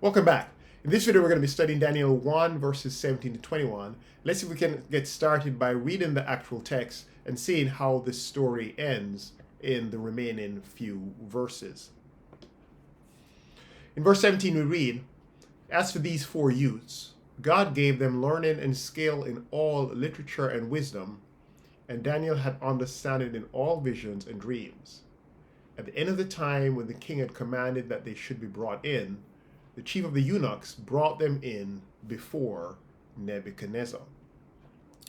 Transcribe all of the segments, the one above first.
Welcome back. In this video, we're going to be studying Daniel 1, verses 17 to 21. Let's see if we can get started by reading the actual text and seeing how this story ends in the remaining few verses. In verse 17, we read, "As for these four youths, God gave them learning and skill in all literature and wisdom, and Daniel had understanding in all visions and dreams. At the end of the time, when the king had commanded that they should be brought in, the chief of the eunuchs brought them in before Nebuchadnezzar."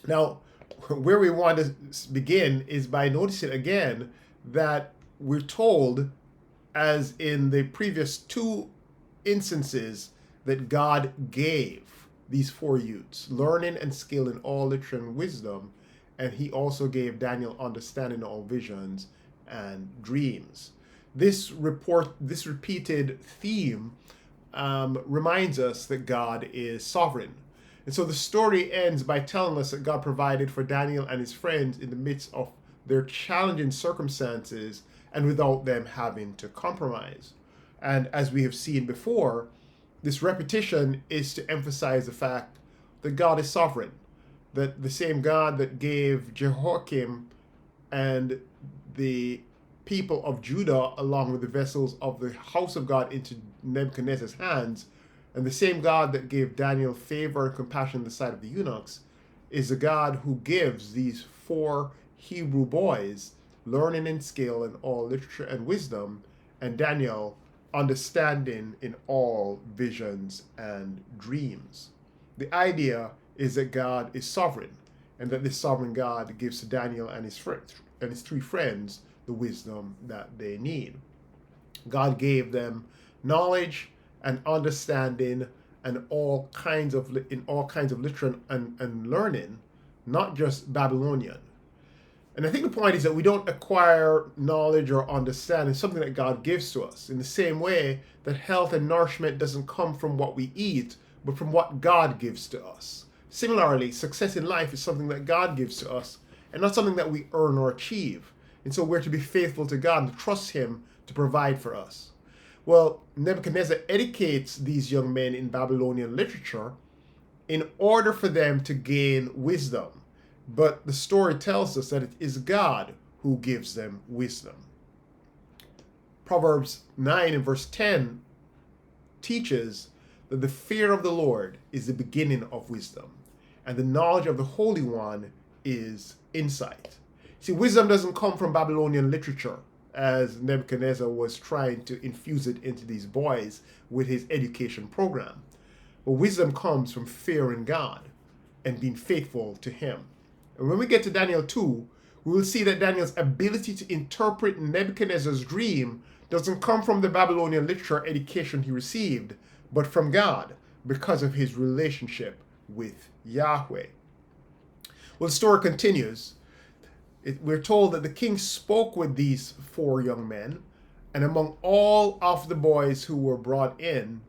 Now, where we want to begin is by noticing again that we're told, as in the previous two instances, that God gave these four youths learning and skill in all literature and wisdom, and he also gave Daniel understanding all visions and dreams. This repeated theme reminds us that God is sovereign. And so the story ends by telling us that God provided for Daniel and his friends in the midst of their challenging circumstances and without them having to compromise. And as we have seen before, this repetition is to emphasize the fact that God is sovereign, that the same God that gave Jehoiakim and the people of Judah, along with the vessels of the house of God, into Nebuchadnezzar's hands, and the same God that gave Daniel favor and compassion in the sight of the eunuchs, is the God who gives these four Hebrew boys learning and skill in all literature and wisdom, and Daniel understanding in all visions and dreams. The idea is that God is sovereign, and that this sovereign God gives to Daniel and his friends and his three friends the wisdom that they need. God gave them knowledge and understanding and in all kinds of literature and learning, not just Babylonian. And I think the point is that we don't acquire knowledge or understanding, something that God gives to us, in the same way that health and nourishment doesn't come from what we eat, but from what God gives to us. Similarly, success in life is something that God gives to us and not something that we earn or achieve. And so we're to be faithful to God and to trust him to provide for us. Well, Nebuchadnezzar educates these young men in Babylonian literature in order for them to gain wisdom. But the story tells us that it is God who gives them wisdom. Proverbs 9 and verse 10 teaches that the fear of the Lord is the beginning of wisdom, and the knowledge of the Holy One is insight. See, wisdom doesn't come from Babylonian literature, as Nebuchadnezzar was trying to infuse it into these boys with his education program. But wisdom comes from fearing God and being faithful to him. And when we get to Daniel 2, we will see that Daniel's ability to interpret Nebuchadnezzar's dream doesn't come from the Babylonian literature education he received, but from God, because of his relationship with Yahweh. Well, the story continues. We're told that the king spoke with these four young men, and among all of the boys who were brought in,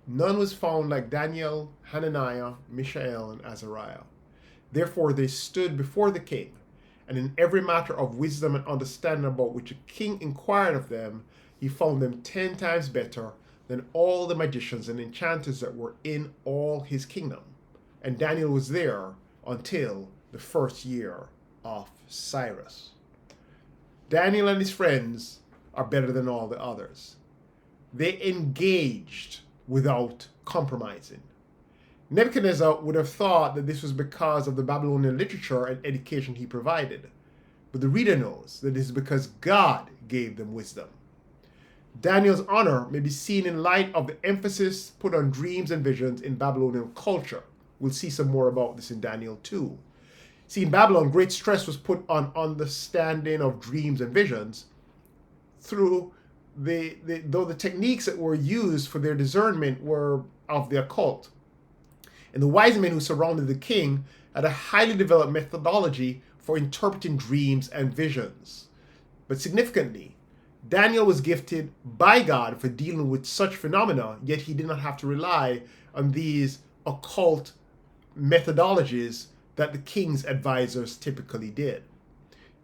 none was found like Daniel, Hananiah, Mishael, and Azariah. Therefore they stood before the king, and in every matter of wisdom and understanding about which the king inquired of them, he found them 10 times better than all the magicians and enchanters that were in all his kingdom. And Daniel was there until the first year of Cyrus. Daniel and his friends are better than all the others. They engaged without compromising. Nebuchadnezzar would have thought that this was because of the Babylonian literature and education he provided. But the reader knows that it is because God gave them wisdom. Daniel's honor may be seen in light of the emphasis put on dreams and visions in Babylonian culture. We'll see some more about this in Daniel 2. See, in Babylon, great stress was put on understanding of dreams and visions through though the techniques that were used for their discernment were of the occult. And the wise men who surrounded the king had a highly developed methodology for interpreting dreams and visions. But significantly, Daniel was gifted by God for dealing with such phenomena, yet he did not have to rely on these occult methodologies that the king's advisors typically did.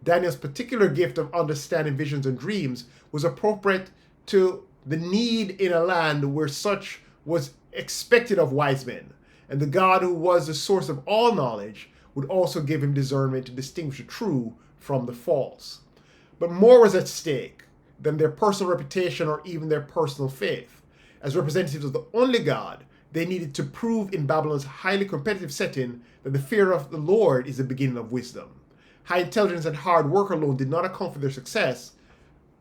Daniel's particular gift of understanding visions and dreams was appropriate to the need in a land where such was expected of wise men, and the God who was the source of all knowledge would also give him discernment to distinguish the true from the false. But more was at stake than their personal reputation or even their personal faith. As representatives of the only God, they needed to prove in Babylon's highly competitive setting that the fear of the Lord is the beginning of wisdom. High intelligence and hard work alone did not account for their success,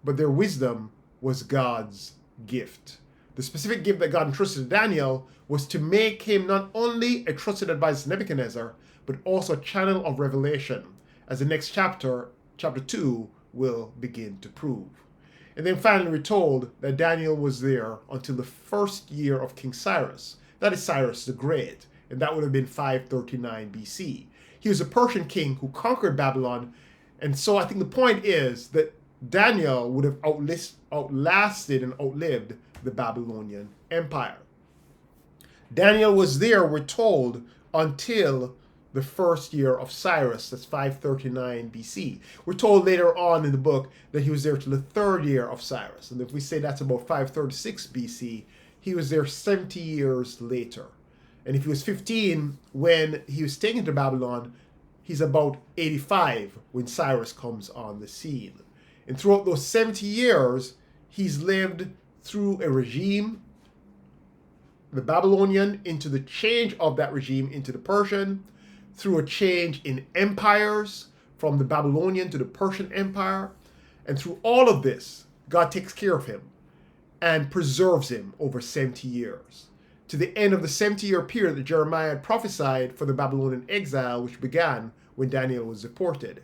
but their wisdom was God's gift. The specific gift that God entrusted to Daniel was to make him not only a trusted advisor to Nebuchadnezzar, but also a channel of revelation, as the next chapter, chapter 2, will begin to prove. And then finally we're told that Daniel was there until the first year of King Cyrus. That is Cyrus the Great, and that would have been 539 BC. He was a Persian king who conquered Babylon, and so I think the point is that Daniel would have outlasted and outlived the Babylonian Empire. Daniel was there, we're told, until the first year of Cyrus, that's 539 BC. We're told later on in the book that he was there till the third year of Cyrus. And if we say that's about 536 BC, he was there 70 years later. And if he was 15 when he was taken to Babylon, he's about 85 when Cyrus comes on the scene. And throughout those 70 years, he's lived through a regime, the Babylonian, into the change of that regime into the Persian, through a change in empires from the Babylonian to the Persian Empire. And through all of this, God takes care of him and preserves him over 70 years. To the end of the 70-year period that Jeremiah had prophesied for the Babylonian exile, which began when Daniel was deported.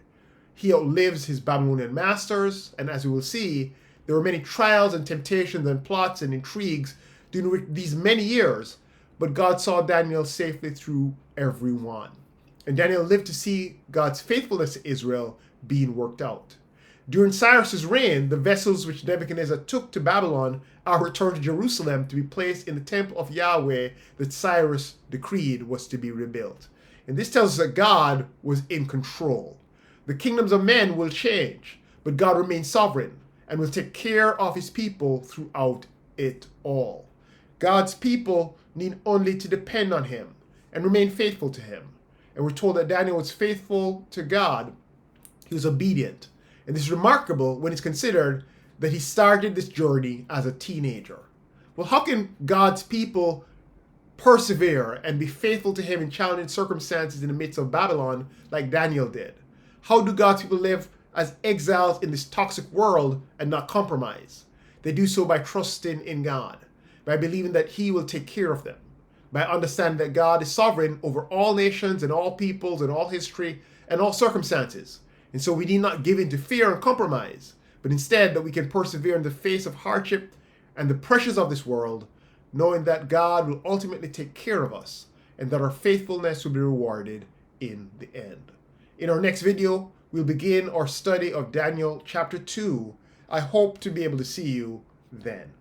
He outlives his Babylonian masters, and as we will see, there were many trials and temptations and plots and intrigues during these many years, but God saw Daniel safely through every one. And Daniel lived to see God's faithfulness to Israel being worked out. During Cyrus's reign, the vessels which Nebuchadnezzar took to Babylon are returned to Jerusalem to be placed in the temple of Yahweh that Cyrus decreed was to be rebuilt. And this tells us that God was in control. The kingdoms of men will change, but God remains sovereign and will take care of his people throughout it all. God's people need only to depend on him and remain faithful to him. And we're told that Daniel was faithful to God. He was obedient. And this is remarkable when it's considered that he started this journey as a teenager. Well, how can God's people persevere and be faithful to him in challenging circumstances in the midst of Babylon like Daniel did? How do God's people live as exiles in this toxic world and not compromise? They do so by trusting in God, by believing that he will take care of them, by understanding that God is sovereign over all nations and all peoples and all history and all circumstances. And so we need not give in to fear and compromise, but instead that we can persevere in the face of hardship and the pressures of this world, knowing that God will ultimately take care of us and that our faithfulness will be rewarded in the end. In our next video, we'll begin our study of Daniel chapter 2. I hope to be able to see you then.